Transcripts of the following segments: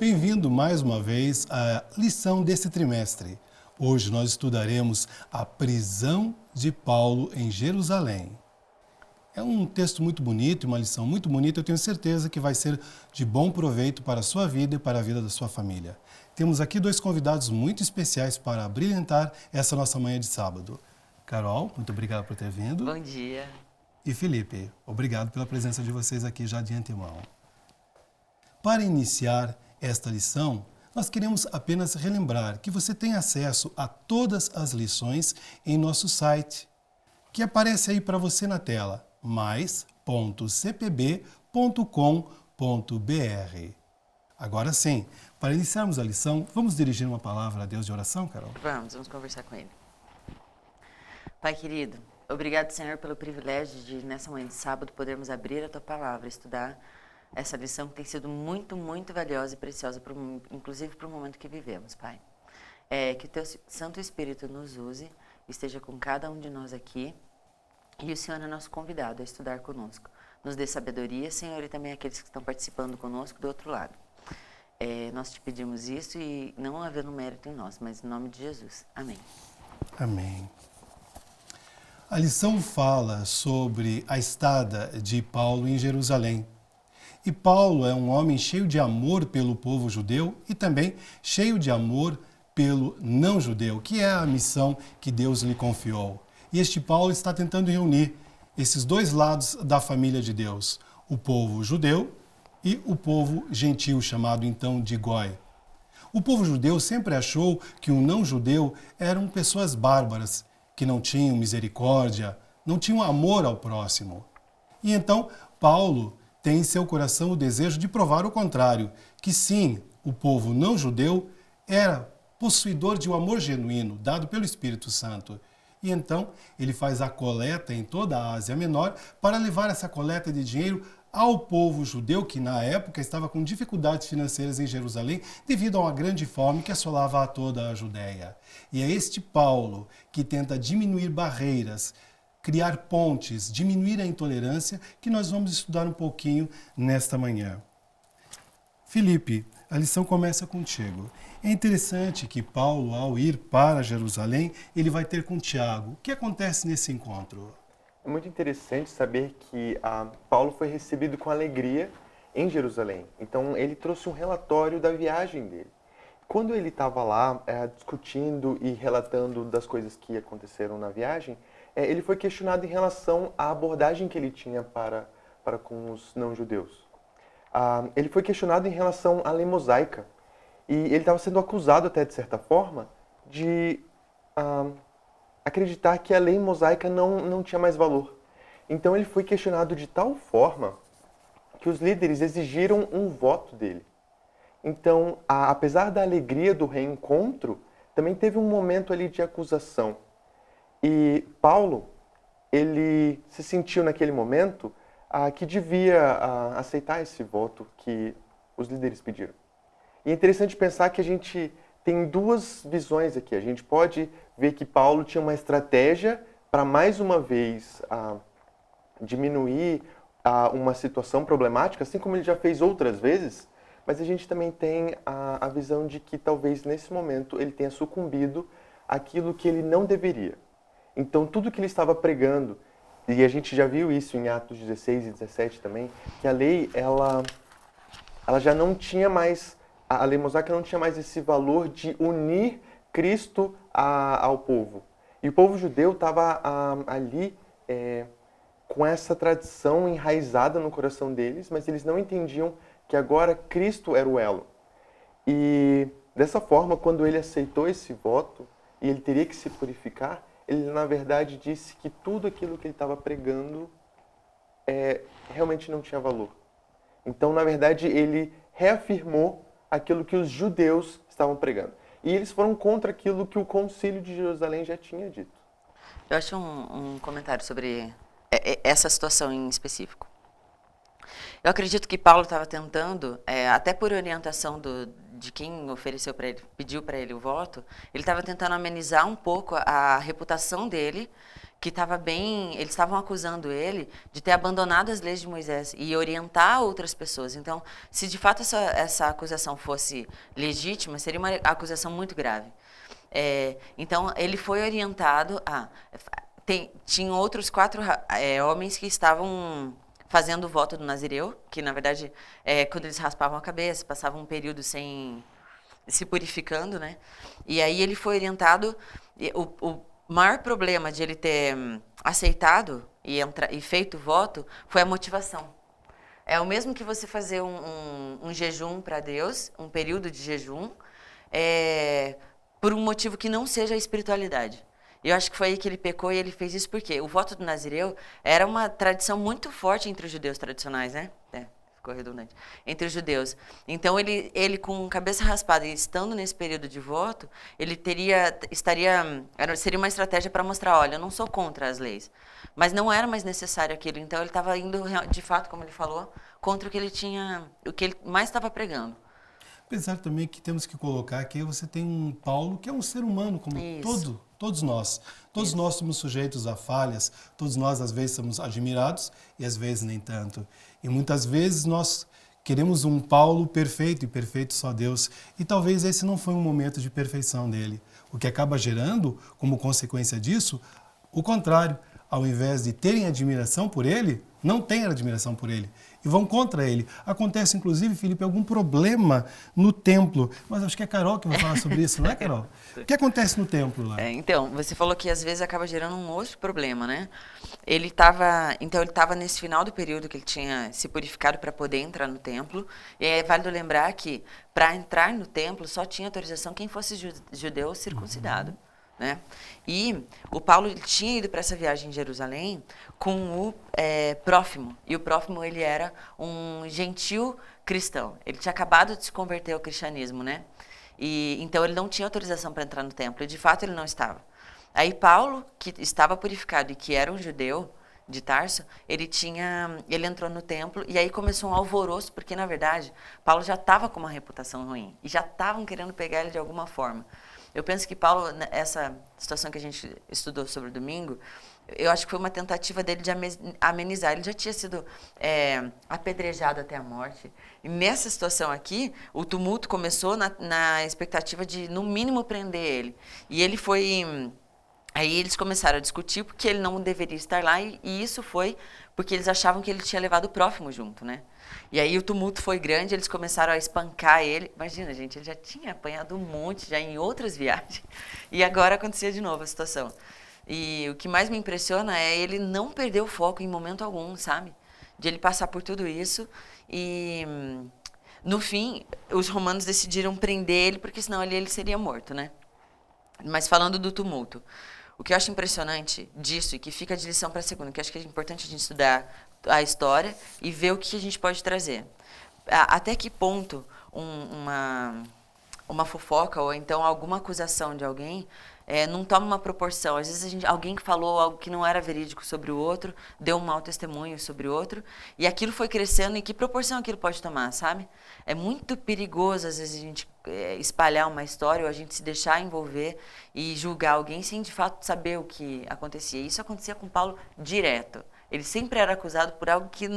Bem-vindo mais uma vez à lição desse trimestre. Hoje nós estudaremos a prisão de Paulo em Jerusalém. É um texto muito bonito, uma lição muito bonita. Eu tenho certeza que vai ser de bom proveito para a sua vida e para a vida da sua família. Temos aqui dois convidados muito especiais para brilhantar essa nossa manhã de sábado. Carol, muito obrigado por ter vindo. Bom dia. E Felipe, obrigado pela presença de vocês aqui já de antemão. Para iniciar esta lição, nós queremos apenas relembrar que você tem acesso a todas as lições em nosso site, que aparece aí para você na tela, mais.cpb.com.br. Agora sim, para iniciarmos a lição, vamos dirigir uma palavra a Deus de oração, Carol? Vamos conversar com Ele. Pai querido, obrigado, Senhor, pelo privilégio de, nessa manhã de sábado, podermos abrir a Tua Palavra, estudar essa lição que tem sido muito, muito valiosa e preciosa, inclusive para o momento que vivemos, Pai. Que o Teu Santo Espírito nos use, esteja com cada um de nós aqui, e o Senhor é nosso convidado a estudar conosco. Nos dê sabedoria, Senhor, e também aqueles que estão participando conosco do outro lado. Nós te pedimos isso e não havendo mérito em nós, mas em nome de Jesus. Amém. Amém. A lição fala sobre a estada de Paulo em Jerusalém. E Paulo é um homem cheio de amor pelo povo judeu e também cheio de amor pelo não-judeu, que é a missão que Deus lhe confiou. E este Paulo está tentando reunir esses dois lados da família de Deus, o povo judeu e o povo gentil, chamado então de Goi. O povo judeu sempre achou que o não-judeu eram pessoas bárbaras, que não tinham misericórdia, não tinham amor ao próximo. E então Paulo tem em seu coração o desejo de provar o contrário, que sim, o povo não-judeu era possuidor de um amor genuíno, dado pelo Espírito Santo. E então ele faz a coleta em toda a Ásia Menor para levar essa coleta de dinheiro ao povo judeu, que na época estava com dificuldades financeiras em Jerusalém, devido a uma grande fome que assolava a toda a Judéia. E é este Paulo que tenta diminuir barreiras, criar pontes, diminuir a intolerância, que nós vamos estudar um pouquinho nesta manhã. Felipe, a lição começa contigo. É interessante que Paulo, ao ir para Jerusalém, ele vai ter com Tiago. O que acontece nesse encontro? É muito interessante saber que Paulo foi recebido com alegria em Jerusalém. Então, ele trouxe um relatório da viagem dele. Quando ele estava lá discutindo e relatando das coisas que aconteceram na viagem, ele foi questionado em relação à abordagem que ele tinha para com os não-judeus. Ele foi questionado em relação à lei mosaica. E ele estava sendo acusado, até de certa forma, de acreditar que a lei mosaica não tinha mais valor. Então ele foi questionado de tal forma que os líderes exigiram um voto dele. Então, apesar da alegria do reencontro, também teve um momento ali de acusação. E Paulo, ele se sentiu naquele momento que devia aceitar esse voto que os líderes pediram. E é interessante pensar que a gente tem duas visões aqui. A gente pode ver que Paulo tinha uma estratégia para, mais uma vez, diminuir uma situação problemática, assim como ele já fez outras vezes, mas a gente também tem a visão de que talvez nesse momento ele tenha sucumbido àquilo que ele não deveria. Então tudo que ele estava pregando, e a gente já viu isso em Atos 16 e 17 também, que a lei ela já não tinha mais, a lei mosaica não tinha mais esse valor de unir Cristo ao povo. E o povo judeu estava ali com essa tradição enraizada no coração deles, mas eles não entendiam que agora Cristo era o elo. E dessa forma, quando ele aceitou esse voto e ele teria que se purificar, ele na verdade disse que tudo aquilo que ele estava pregando realmente não tinha valor. Então, na verdade, ele reafirmou aquilo que os judeus estavam pregando. E eles foram contra aquilo que o Concílio de Jerusalém já tinha dito. Eu acho um comentário sobre essa situação em específico. Eu acredito que Paulo estava tentando, até por orientação de quem ofereceu para ele, pediu para ele o voto, ele estava tentando amenizar um pouco a reputação dele que estava bem, eles estavam acusando ele de ter abandonado as leis de Moisés e orientar outras pessoas. Então, se de fato essa acusação fosse legítima, seria uma acusação muito grave. Então, ele foi orientado a... Tinham outros 4 homens que estavam fazendo o voto do Nazireu, que, na verdade, quando eles raspavam a cabeça, passavam um período sem... se purificando, né? E aí ele foi orientado... O maior problema de ele ter aceitado e feito o voto foi a motivação. É o mesmo que você fazer um jejum para Deus, um período de jejum, por um motivo que não seja a espiritualidade. Eu acho que foi aí que ele pecou e ele fez isso porque o voto do Nazireu era uma tradição muito forte entre os judeus tradicionais, né? Ficou redundante. Entre os judeus. Então, ele com cabeça raspada e estando nesse período de voto, ele seria uma estratégia para mostrar, olha, eu não sou contra as leis. Mas não era mais necessário aquilo. Então, ele estava indo, de fato, como ele falou, contra o que ele mais estava pregando. Apesar também que temos que colocar que você tem um Paulo que é um ser humano, como todos nós. Todos nós somos sujeitos a falhas, todos nós às vezes somos admirados e às vezes nem tanto. E muitas vezes nós queremos um Paulo perfeito e perfeito só Deus. E talvez esse não foi um momento de perfeição dele. O que acaba gerando, como consequência disso, o contrário. Ao invés de terem admiração por ele, não têm admiração por ele e vão contra ele. Acontece, inclusive, Felipe, algum problema no templo. Mas acho que é a Carol que vai falar sobre isso, não é, Carol? O que acontece no templo lá? Então, você falou que às vezes acaba gerando um outro problema, né? Ele estava nesse final do período que ele tinha se purificado para poder entrar no templo. E é válido lembrar que para entrar no templo só tinha autorização quem fosse judeu circuncidado. Né? E o Paulo tinha ido para essa viagem em Jerusalém com o Prófimo. E o Prófimo, ele era um gentil cristão. Ele tinha acabado de se converter ao cristianismo, né? E então ele não tinha autorização para entrar no templo. E de fato ele não estava. Aí Paulo, que estava purificado e que era um judeu de Tarso, ele entrou no templo e aí começou um alvoroço, porque na verdade Paulo já estava com uma reputação ruim e já estavam querendo pegar ele de alguma forma. Eu penso que Paulo, essa situação que a gente estudou sobre o domingo, eu acho que foi uma tentativa dele de amenizar. Ele já tinha sido apedrejado até a morte. E nessa situação aqui, o tumulto começou na expectativa de, no mínimo, prender ele. E ele foi... Aí eles começaram a discutir porque ele não deveria estar lá e isso foi porque eles achavam que ele tinha levado o Prófimo junto, né? E aí o tumulto foi grande, eles começaram a espancar ele. Imagina, gente, ele já tinha apanhado um monte já em outras viagens e agora acontecia de novo a situação. E o que mais me impressiona é ele não perder o foco em momento algum, sabe? De ele passar por tudo isso e... No fim, os romanos decidiram prender ele porque senão ele seria morto, né? Mas falando do tumulto, o que eu acho impressionante disso e que fica de lição para a segunda, que eu acho que é importante a gente estudar a história e ver o que a gente pode trazer. Até que ponto uma fofoca ou então alguma acusação de alguém não toma uma proporção. Às vezes alguém que falou algo que não era verídico sobre o outro, deu um mau testemunho sobre o outro, e aquilo foi crescendo, e que proporção aquilo pode tomar, sabe? É muito perigoso, às vezes, a gente espalhar uma história ou a gente se deixar envolver e julgar alguém sem, de fato, saber o que acontecia. Isso acontecia com Paulo direto. Ele sempre era acusado por algo que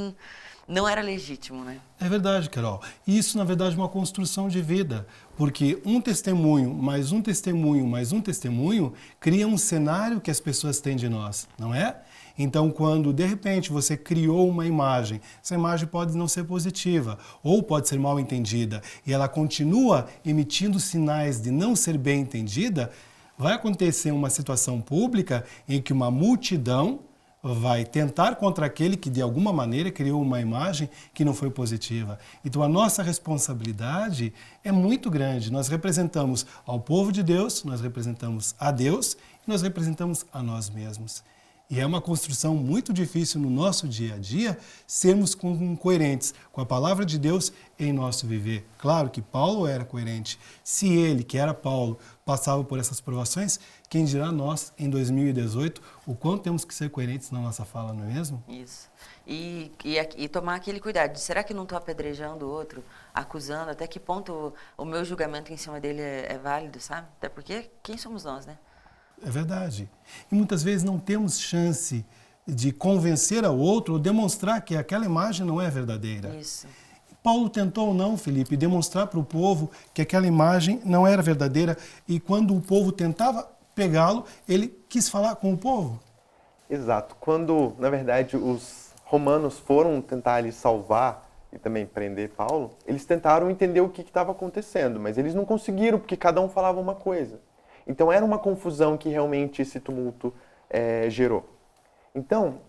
não era legítimo, né? É verdade, Carol. Isso, na verdade, é uma construção de vida, porque um testemunho, mais um testemunho, mais um testemunho, cria um cenário que as pessoas têm de nós, não é? Então, quando, de repente, você criou uma imagem, essa imagem pode não ser positiva, ou pode ser mal entendida, e ela continua emitindo sinais de não ser bem entendida, vai acontecer uma situação pública em que uma multidão vai tentar contra aquele que de alguma maneira criou uma imagem que não foi positiva. Então a nossa responsabilidade é muito grande. Nós representamos ao povo de Deus, nós representamos a Deus e nós representamos a nós mesmos. E é uma construção muito difícil no nosso dia a dia sermos coerentes com a palavra de Deus em nosso viver. Claro que Paulo era coerente. Se ele, que era Paulo, passava por essas provações, quem dirá nós, em 2018, o quanto temos que ser coerentes na nossa fala, não é mesmo? Isso. E tomar aquele cuidado. Será que eu não estou apedrejando o outro, acusando? Até que ponto o meu julgamento em cima dele é válido, sabe? Até porque quem somos nós, né? É verdade. E muitas vezes não temos chance de convencer ao outro ou demonstrar que aquela imagem não é verdadeira. Isso. Paulo tentou ou não, Felipe, demonstrar para o povo que aquela imagem não era verdadeira, e quando o povo tentava pegá-lo, ele quis falar com o povo. Exato. Quando, na verdade, os romanos foram tentar ali salvar e também prender Paulo, eles tentaram entender o que estava acontecendo, mas eles não conseguiram, porque cada um falava uma coisa. Então era uma confusão que realmente esse tumulto gerou. Então,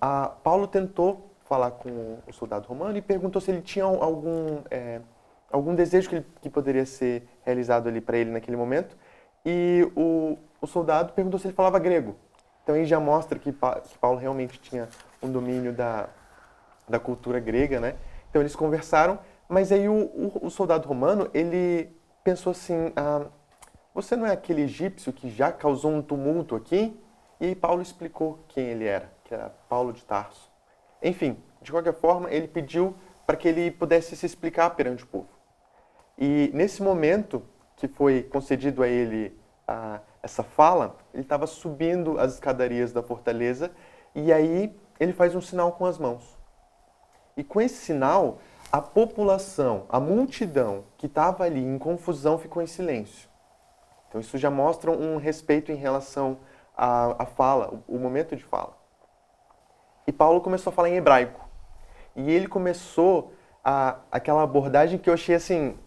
Paulo tentou falar com o soldado romano e perguntou se ele tinha algum desejo que poderia ser realizado ali para ele naquele momento. E o soldado perguntou se ele falava grego. Então aí já mostra que Paulo realmente tinha um domínio da cultura grega, né? Então eles conversaram, mas aí o soldado romano, ele pensou assim, você não é aquele egípcio que já causou um tumulto aqui? E aí Paulo explicou quem ele era, que era Paulo de Tarso. Enfim, de qualquer forma, ele pediu para que ele pudesse se explicar perante o povo. E nesse momento que foi concedido a ele essa fala, ele estava subindo as escadarias da fortaleza e aí ele faz um sinal com as mãos. E com esse sinal, a população, a multidão que estava ali em confusão ficou em silêncio. Então isso já mostra um respeito em relação à fala, o momento de fala. E Paulo começou a falar em hebraico. E ele começou aquela abordagem que eu achei assim,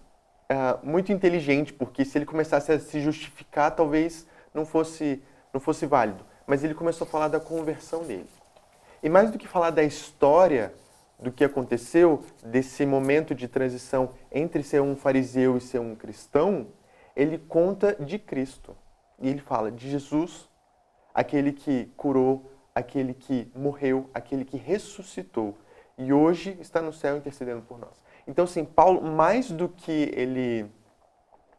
muito inteligente, porque se ele começasse a se justificar, talvez não fosse válido. Mas ele começou a falar da conversão dele. E mais do que falar da história do que aconteceu, desse momento de transição entre ser um fariseu e ser um cristão, ele conta de Cristo. E ele fala de Jesus, aquele que curou, aquele que morreu, aquele que ressuscitou e hoje está no céu intercedendo por nós. Então, assim, Paulo, mais do que ele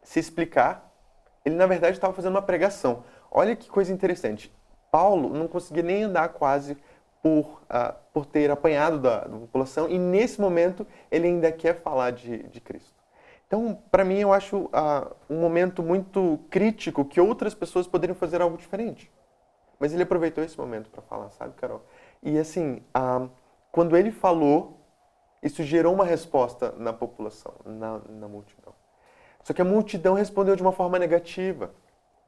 se explicar, ele na verdade estava fazendo uma pregação. Olha que coisa interessante. Paulo não conseguia nem andar quase por ter apanhado da população e nesse momento ele ainda quer falar de Cristo. Então, para mim, eu acho um momento muito crítico que outras pessoas poderiam fazer algo diferente. Mas ele aproveitou esse momento para falar, sabe, Carol? E assim, quando ele falou, isso gerou uma resposta na população, na multidão. Só que a multidão respondeu de uma forma negativa.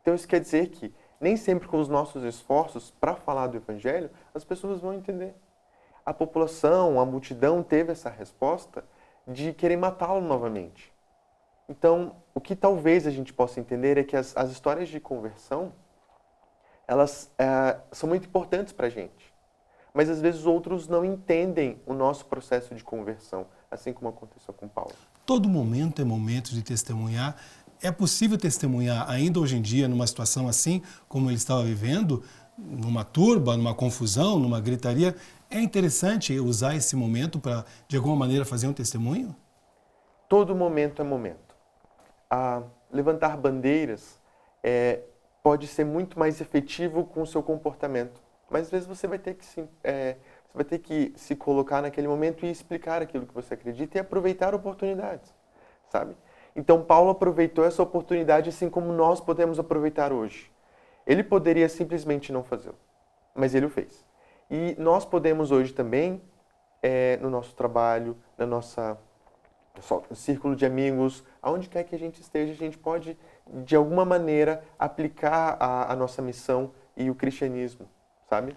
Então isso quer dizer que nem sempre com os nossos esforços para falar do Evangelho, as pessoas vão entender. A população, a multidão teve essa resposta de querer matá-lo novamente. Então, o que talvez a gente possa entender é que as histórias de conversão, elas são muito importantes para a gente. Mas às vezes outros não entendem o nosso processo de conversão, assim como aconteceu com Paulo. Todo momento é momento de testemunhar. É possível testemunhar ainda hoje em dia numa situação assim como ele estava vivendo, numa turba, numa confusão, numa gritaria. É interessante usar esse momento para, de alguma maneira, fazer um testemunho? Todo momento é momento. Levantar bandeiras pode ser muito mais efetivo com o seu comportamento. Mas às vezes você vai ter que se colocar naquele momento e explicar aquilo que você acredita e aproveitar oportunidades, sabe? Então Paulo aproveitou essa oportunidade assim como nós podemos aproveitar hoje. Ele poderia simplesmente não fazê-lo, mas ele o fez. E nós podemos hoje também, no nosso trabalho, no círculo de amigos, aonde quer que a gente esteja, a gente pode, de alguma maneira, aplicar a nossa missão e o cristianismo, sabe?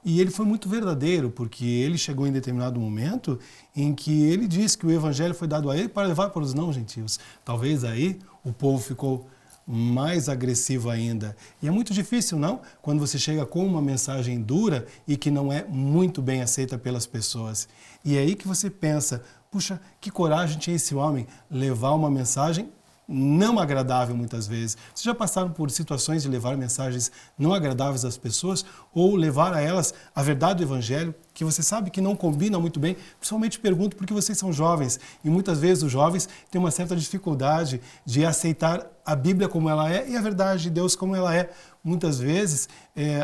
E ele foi muito verdadeiro, porque ele chegou em determinado momento em que ele disse que o evangelho foi dado a ele para levar para os não-gentios. Talvez aí o povo ficou mais agressivo ainda. E é muito difícil, não? Quando você chega com uma mensagem dura e que não é muito bem aceita pelas pessoas. E é aí que você pensa, puxa, que coragem tinha esse homem levar uma mensagem não agradável muitas vezes. Vocês já passaram por situações de levar mensagens não agradáveis às pessoas ou levar a elas a verdade do Evangelho que você sabe que não combina muito bem? Principalmente pergunto porque vocês são jovens e muitas vezes os jovens têm uma certa dificuldade de aceitar a Bíblia como ela é e a verdade de Deus como ela é. Muitas vezes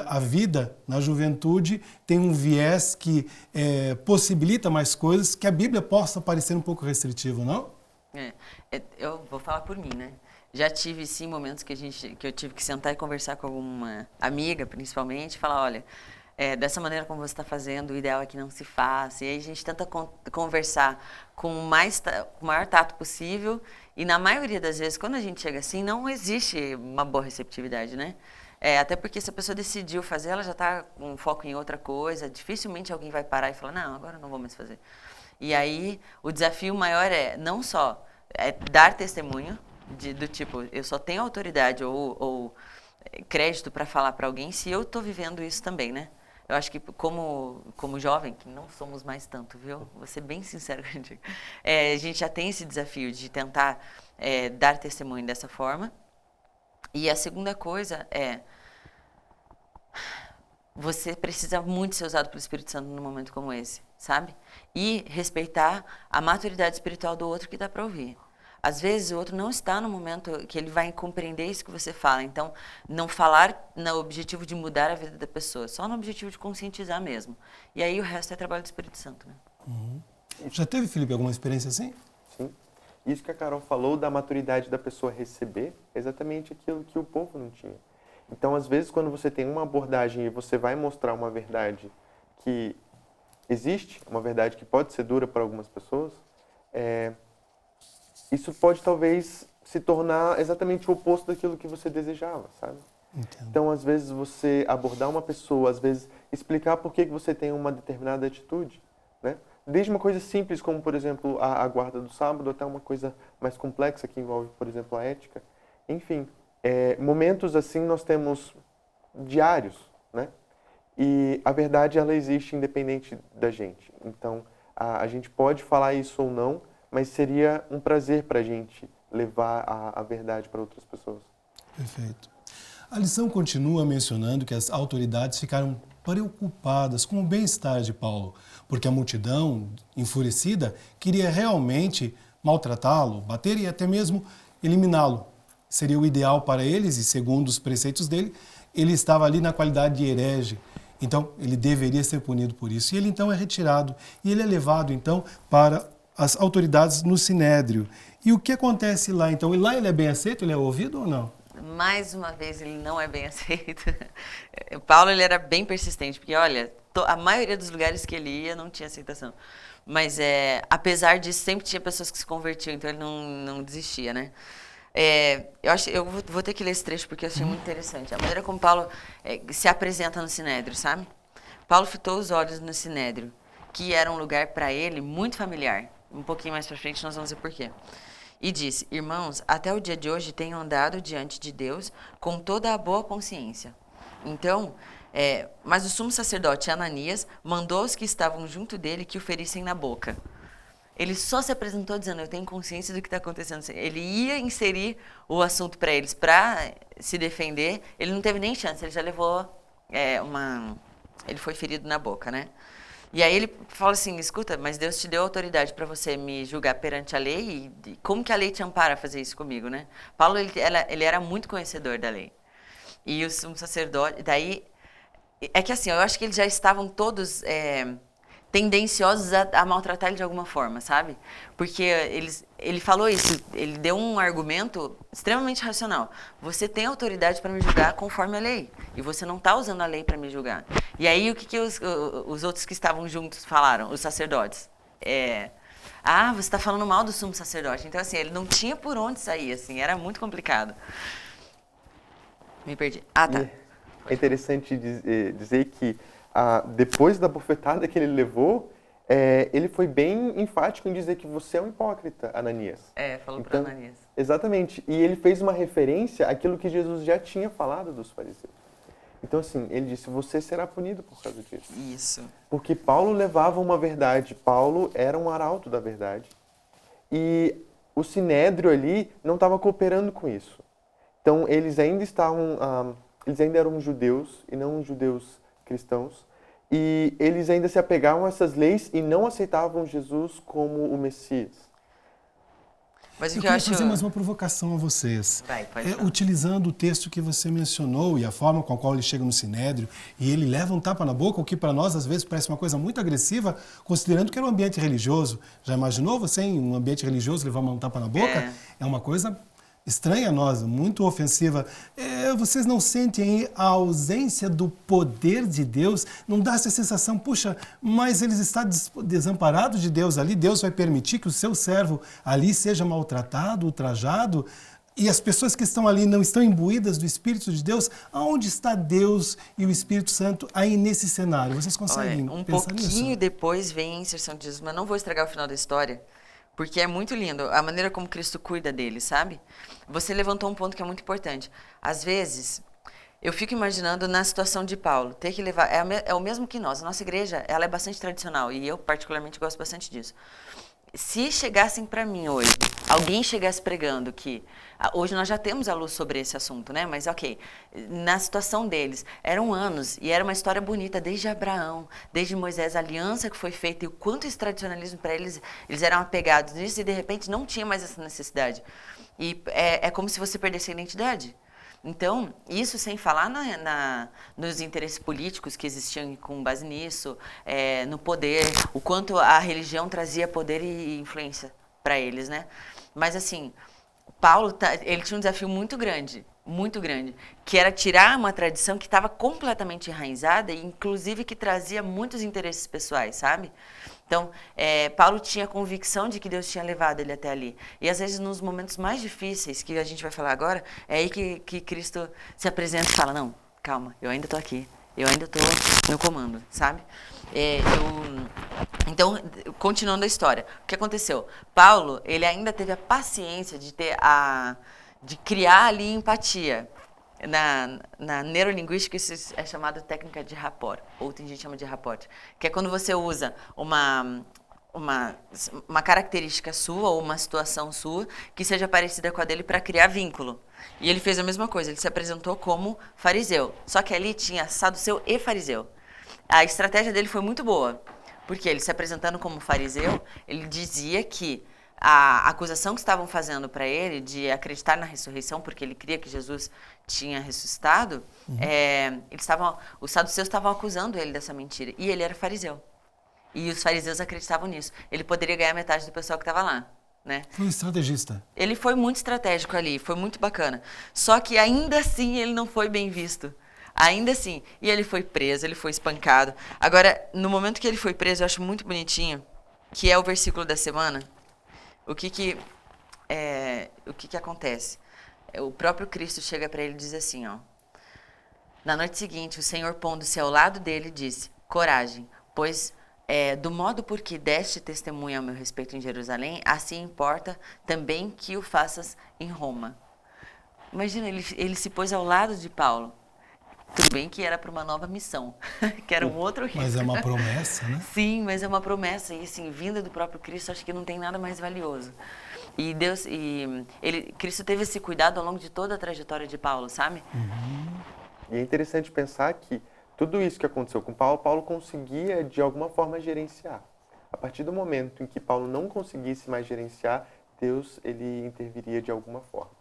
a vida na juventude tem um viés que possibilita mais coisas que a Bíblia possa parecer um pouco restritivo, não? Eu vou falar por mim, né? Já tive, sim, momentos que eu tive que sentar e conversar com alguma amiga, principalmente, e falar, olha, dessa maneira como você está fazendo, o ideal é que não se faça. E aí a gente tenta conversar com o maior tato possível. E na maioria das vezes, quando a gente chega assim, não existe uma boa receptividade, né? Até porque se a pessoa decidiu fazer, ela já está com foco em outra coisa. Dificilmente alguém vai parar e falar, não, agora eu não vou mais fazer. E aí o desafio maior não só dar testemunho, do tipo, eu só tenho autoridade ou crédito para falar para alguém se eu estou vivendo isso também, né? Eu acho que como jovem, que não somos mais tanto, viu? Vou ser bem sincero contigo. A gente já tem esse desafio de tentar dar testemunho dessa forma. E a segunda coisa você precisa muito ser usado pelo Espírito Santo num momento como esse, sabe? E respeitar a maturidade espiritual do outro que dá para ouvir. Às vezes o outro não está no momento que ele vai compreender isso que você fala. Então, não falar no objetivo de mudar a vida da pessoa, só no objetivo de conscientizar mesmo. E aí o resto é trabalho do Espírito Santo, né? Uhum. Já teve, Felipe, alguma experiência assim? Sim. Isso que a Carol falou da maturidade da pessoa receber, é exatamente aquilo que o povo não tinha. Então, às vezes, quando você tem uma abordagem e você vai mostrar uma verdade que existe, uma verdade que pode ser dura para algumas pessoas, isso pode talvez se tornar exatamente o oposto daquilo que você desejava, sabe? Entendo. Então, às vezes, você abordar uma pessoa, às vezes, explicar por que você tem uma determinada atitude, né? Desde uma coisa simples, como, por exemplo, a guarda do sábado, até uma coisa mais complexa, que envolve, por exemplo, a ética. Enfim, momentos assim nós temos diários, né? E a verdade, ela existe independente da gente. Então, a gente pode falar isso ou não, mas seria um prazer para a gente levar a verdade para outras pessoas. Perfeito. A lição continua mencionando que as autoridades ficaram preocupadas com o bem-estar de Paulo, porque a multidão, enfurecida, queria realmente maltratá-lo, bater e até mesmo eliminá-lo. Seria o ideal para eles e, segundo os preceitos dele, ele estava ali na qualidade de herege. Então, ele deveria ser punido por isso. E ele, então, é retirado. E ele é levado, então, para as autoridades no Sinédrio. E o que acontece lá, então? E lá ele é bem aceito? Ele é ouvido ou não? Mais uma vez, ele não é bem aceito. Paulo, ele era bem persistente, porque, olha, a maioria dos lugares que ele ia não tinha aceitação. Mas, apesar disso, sempre tinha pessoas que se convertiam, então ele não desistia, né? Eu vou ter que ler esse trecho porque eu achei muito interessante. A maneira como Paulo se apresenta no Sinédrio, sabe? Paulo fitou os olhos no Sinédrio, que era um lugar para ele muito familiar. Um pouquinho mais para frente nós vamos ver por quê. E disse: irmãos, até o dia de hoje tenho andado diante de Deus com toda a boa consciência. Então, mas o sumo sacerdote Ananias mandou os que estavam junto dele que o ferissem na boca. Ele só se apresentou dizendo: eu tenho consciência do que está acontecendo. Ele ia inserir o assunto para eles, para se defender. Ele não teve nem chance, ele já levou ele foi ferido na boca, né? E aí ele fala assim: escuta, mas Deus te deu autoridade para você me julgar perante a lei, e como que a lei te ampara a fazer isso comigo, né? Paulo, ele era muito conhecedor da lei. E o sumo sacerdote, daí, é que assim, eu acho que eles já estavam todos tendenciosos a maltratar ele de alguma forma, sabe? Porque ele falou isso, ele deu um argumento extremamente racional. Você tem autoridade para me julgar conforme a lei, e você não está usando a lei para me julgar. E aí o que os outros que estavam juntos falaram, os sacerdotes? Você está falando mal do sumo sacerdote. Então, assim, ele não tinha por onde sair, assim, era muito complicado. Me perdi. Tá. É interessante dizer que depois da bofetada que ele levou, ele foi bem enfático em dizer que você é um hipócrita, Ananias. Falou para Ananias. Exatamente. E ele fez uma referência àquilo que Jesus já tinha falado dos fariseus. Então, assim, ele disse: você será punido por causa disso. Isso. Porque Paulo levava uma verdade. Paulo era um arauto da verdade. E o Sinédrio ali não estava cooperando com isso. Então, eles ainda eram judeus e não judeus cristãos, e eles ainda se apegavam a essas leis e não aceitavam Jesus como o Messias. Mas eu queria fazer mais uma provocação a vocês. Utilizando o texto que você mencionou e a forma com a qual ele chega no Sinédrio, e ele leva um tapa na boca, o que para nós às vezes parece uma coisa muito agressiva, considerando que era um ambiente religioso. Já imaginou você em um ambiente religioso levar um tapa na boca? É uma coisa estranha a nós, muito ofensiva. Vocês não sentem a ausência do poder de Deus? Não dá essa sensação, puxa, mas eles estão desamparados de Deus ali, Deus vai permitir que o seu servo ali seja maltratado, ultrajado? E as pessoas que estão ali não estão imbuídas do Espírito de Deus? Aonde está Deus e o Espírito Santo aí nesse cenário? Vocês conseguem pensar nisso? Um pouquinho depois vem a inserção de Jesus, mas não vou estragar o final da história, porque é muito lindo a maneira como Cristo cuida dele, sabe? Você levantou um ponto que é muito importante. Às vezes, eu fico imaginando na situação de Paulo, ter que levar... É o mesmo que nós. A nossa igreja, ela é bastante tradicional, e eu particularmente gosto bastante disso. Se chegassem para mim hoje, alguém chegasse pregando que... Hoje nós já temos a luz sobre esse assunto, né? Mas ok, na situação deles, eram anos, e era uma história bonita, desde Abraão, desde Moisés, a aliança que foi feita, e o quanto esse tradicionalismo para eles, eles eram apegados nisso, e de repente não tinha mais essa necessidade. E é como se você perdesse a identidade. Então, isso sem falar nos interesses políticos que existiam com base nisso, no poder, o quanto a religião trazia poder e influência para eles, né? Mas assim, Paulo, ele tinha um desafio muito grande, que era tirar uma tradição que estava completamente enraizada e inclusive que trazia muitos interesses pessoais, sabe? Então, Paulo tinha a convicção de que Deus tinha levado ele até ali. E às vezes nos momentos mais difíceis, que a gente vai falar agora, é aí que Cristo se apresenta e fala, não, calma, eu ainda estou aqui, eu ainda estou no comando, sabe? Então, continuando a história, o que aconteceu? Paulo, ele ainda teve a paciência de criar ali empatia. Na neurolinguística isso é chamado técnica de rapport, ou tem gente que chama de rapport, que é quando você usa uma característica sua ou uma situação sua que seja parecida com a dele para criar vínculo. E ele fez a mesma coisa, ele se apresentou como fariseu, só que ali tinha saduceu e fariseu. A estratégia dele foi muito boa, porque ele se apresentando como fariseu, ele dizia que a acusação que estavam fazendo para ele de acreditar na ressurreição, porque ele cria que Jesus tinha ressuscitado, os saduceus estavam acusando ele dessa mentira. E ele era fariseu. E os fariseus acreditavam nisso. Ele poderia ganhar metade do pessoal que estava lá, né? Foi um estrategista. Ele foi muito estratégico ali, foi muito bacana. Só que ainda assim ele não foi bem visto. Ainda assim. E ele foi preso, ele foi espancado. Agora, no momento que ele foi preso, eu acho muito bonitinho, que é o versículo da semana. O que acontece? O próprio Cristo chega para ele e diz assim, ó. Na noite seguinte, o Senhor, pondo-se ao lado dele, disse, coragem, pois do modo por que deste testemunho ao meu respeito em Jerusalém, assim importa também que o faças em Roma. Imagina, ele se pôs ao lado de Paulo. Tudo bem que era para uma nova missão, que era um outro risco. Mas é uma promessa, né? Sim, mas é uma promessa. E assim, vinda do próprio Cristo, acho que não tem nada mais valioso. E Cristo teve esse cuidado ao longo de toda a trajetória de Paulo, sabe? E é interessante pensar que tudo isso que aconteceu com Paulo, Paulo conseguia de alguma forma gerenciar. A partir do momento em que Paulo não conseguisse mais gerenciar, Deus ele interviria de alguma forma.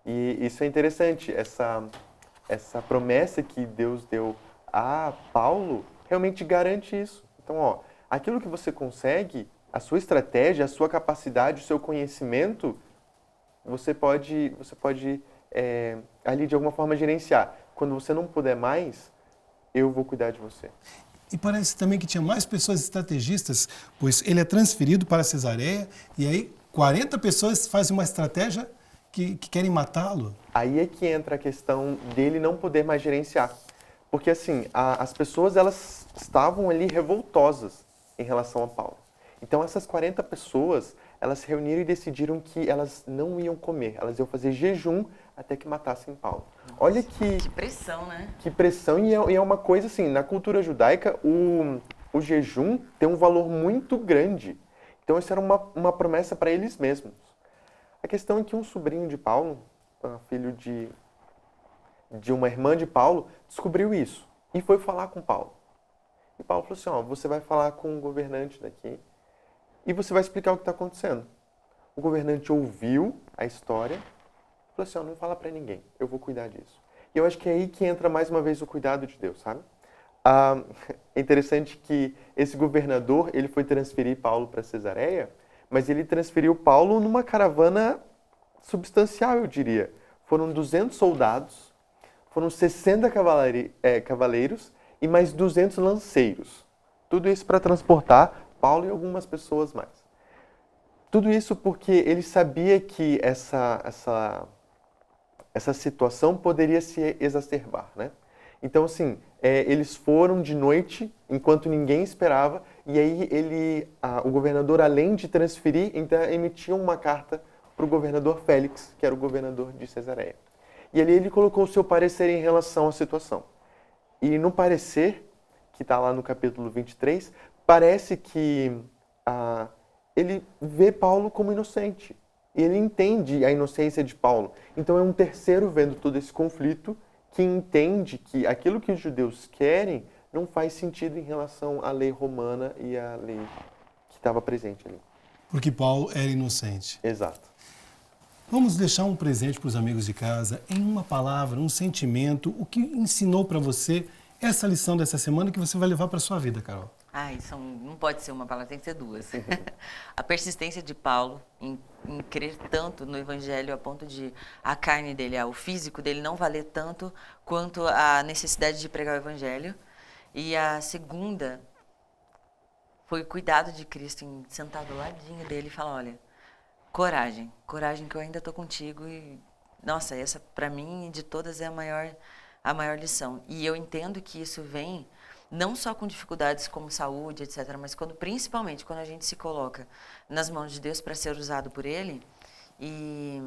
E isso é interessante, essa promessa que Deus deu a Paulo realmente garante isso. Então, aquilo que você consegue, a sua estratégia, a sua capacidade, o seu conhecimento, você pode ali de alguma forma gerenciar. Quando você não puder mais, eu vou cuidar de você. E parece também que tinha mais pessoas estrategistas, pois ele é transferido para Cesareia e aí 40 pessoas fazem uma estratégia que querem matá-lo. Aí é que entra a questão dele não poder mais gerenciar. Porque assim, as pessoas elas estavam ali revoltosas em relação a Paulo. Então essas 40 pessoas, elas se reuniram e decidiram que elas não iam comer. Elas iam fazer jejum até que matassem Paulo. Nossa, olha que pressão, né? Que pressão, e é uma coisa assim, na cultura judaica, o jejum tem um valor muito grande. Então isso era uma promessa para eles mesmos. A questão é que um sobrinho de Paulo, filho de uma irmã de Paulo, descobriu isso e foi falar com Paulo. E Paulo falou assim, você vai falar com o governante daqui e você vai explicar o que está acontecendo. O governante ouviu a história e falou assim, não fala para ninguém, eu vou cuidar disso. E eu acho que é aí que entra mais uma vez o cuidado de Deus, sabe? É interessante que esse governador, ele foi transferir Paulo para Cesareia, mas ele transferiu Paulo numa caravana substancial, eu diria. Foram 200 soldados, foram 60 cavaleiros e mais 200 lanceiros. Tudo isso para transportar Paulo e algumas pessoas mais. Tudo isso porque ele sabia que essa situação poderia se exacerbar, né? Então, assim, eles foram de noite, enquanto ninguém esperava, e aí o governador, além de transferir, então emitiu uma carta para o governador Félix, que era o governador de Cesareia. E ali ele colocou o seu parecer em relação à situação. E no parecer, que está lá no capítulo 23, parece que ele vê Paulo como inocente. E ele entende a inocência de Paulo. Então é um terceiro vendo todo esse conflito que entende que aquilo que os judeus querem não faz sentido em relação à lei romana e à lei que estava presente ali. Porque Paulo era inocente. Exato. Vamos deixar um presente para os amigos de casa, em uma palavra, um sentimento, o que ensinou para você essa lição dessa semana que você vai levar para a sua vida, Carol. Não pode ser uma palavra, tem que ser duas. A persistência de Paulo em crer tanto no Evangelho a ponto de a carne dele, o físico dele não valer tanto quanto a necessidade de pregar o Evangelho. E a segunda foi o cuidado de Cristo em sentar do ladinho dele e falar, olha, coragem que eu ainda estou contigo. E, nossa, essa para mim de todas é a maior lição. E eu entendo que isso vem não só com dificuldades como saúde, etc., mas principalmente quando a gente se coloca nas mãos de Deus para ser usado por Ele e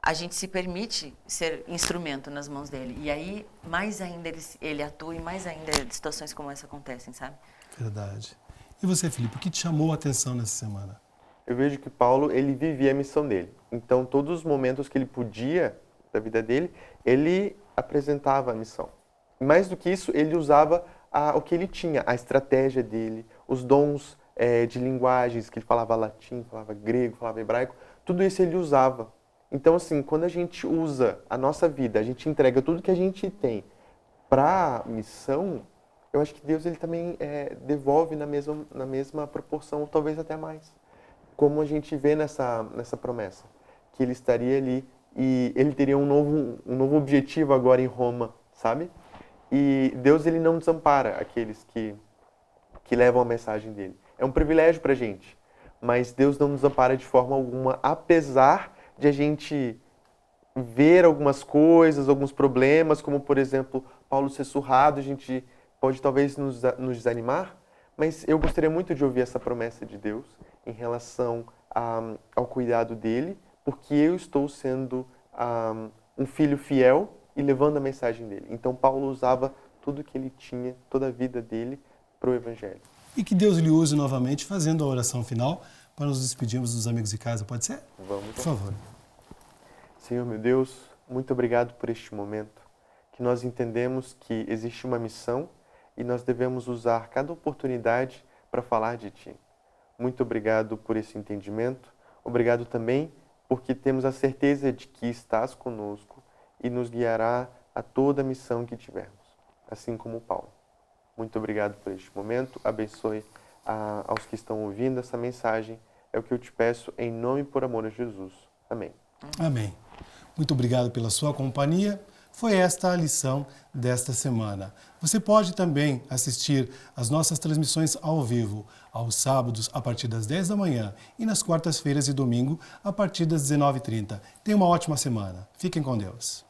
a gente se permite ser instrumento nas mãos dele. E aí, mais ainda, ele atua e mais ainda situações como essa acontecem, sabe? Verdade. E você, Felipe, o que te chamou a atenção nessa semana? Eu vejo que Paulo, ele vivia a missão dele. Então, todos os momentos que ele podia da vida dele, ele apresentava a missão. Mais do que isso, ele usava o que ele tinha, a estratégia dele, os dons de linguagens, que ele falava latim, falava grego, falava hebraico, tudo isso ele usava. Então, assim, quando a gente usa a nossa vida, a gente entrega tudo que a gente tem para a missão, eu acho que Deus ele também devolve na mesma proporção, ou talvez até mais. Como a gente vê nessa promessa, que ele estaria ali e ele teria um novo objetivo agora em Roma, sabe? E Deus ele não desampara aqueles que levam a mensagem dele. É um privilégio para a gente, mas Deus não nos desampara de forma alguma, apesar de a gente ver algumas coisas, alguns problemas, como por exemplo, Paulo ser surrado, a gente pode talvez nos desanimar, mas eu gostaria muito de ouvir essa promessa de Deus em relação ao cuidado dele, porque eu estou sendo um filho fiel e levando a mensagem dele. Então Paulo usava tudo que ele tinha, toda a vida dele, para o Evangelho. E que Deus lhe use novamente, fazendo a oração final, para nos despedirmos dos amigos de casa. Pode ser? Vamos. Por favor. Senhor, meu Deus, muito obrigado por este momento, que nós entendemos que existe uma missão e nós devemos usar cada oportunidade para falar de Ti. Muito obrigado por esse entendimento. Obrigado também porque temos a certeza de que estás conosco e nos guiará a toda a missão que tivermos, assim como Paulo. Muito obrigado por este momento. Abençoe aos que estão ouvindo essa mensagem. É o que eu te peço em nome e por amor a Jesus. Amém. Amém. Muito obrigado pela sua companhia. Foi esta a lição desta semana. Você pode também assistir às nossas transmissões ao vivo, aos sábados a partir das 10 da manhã e nas quartas-feiras e domingo a partir das 19h30. Tenha uma ótima semana. Fiquem com Deus.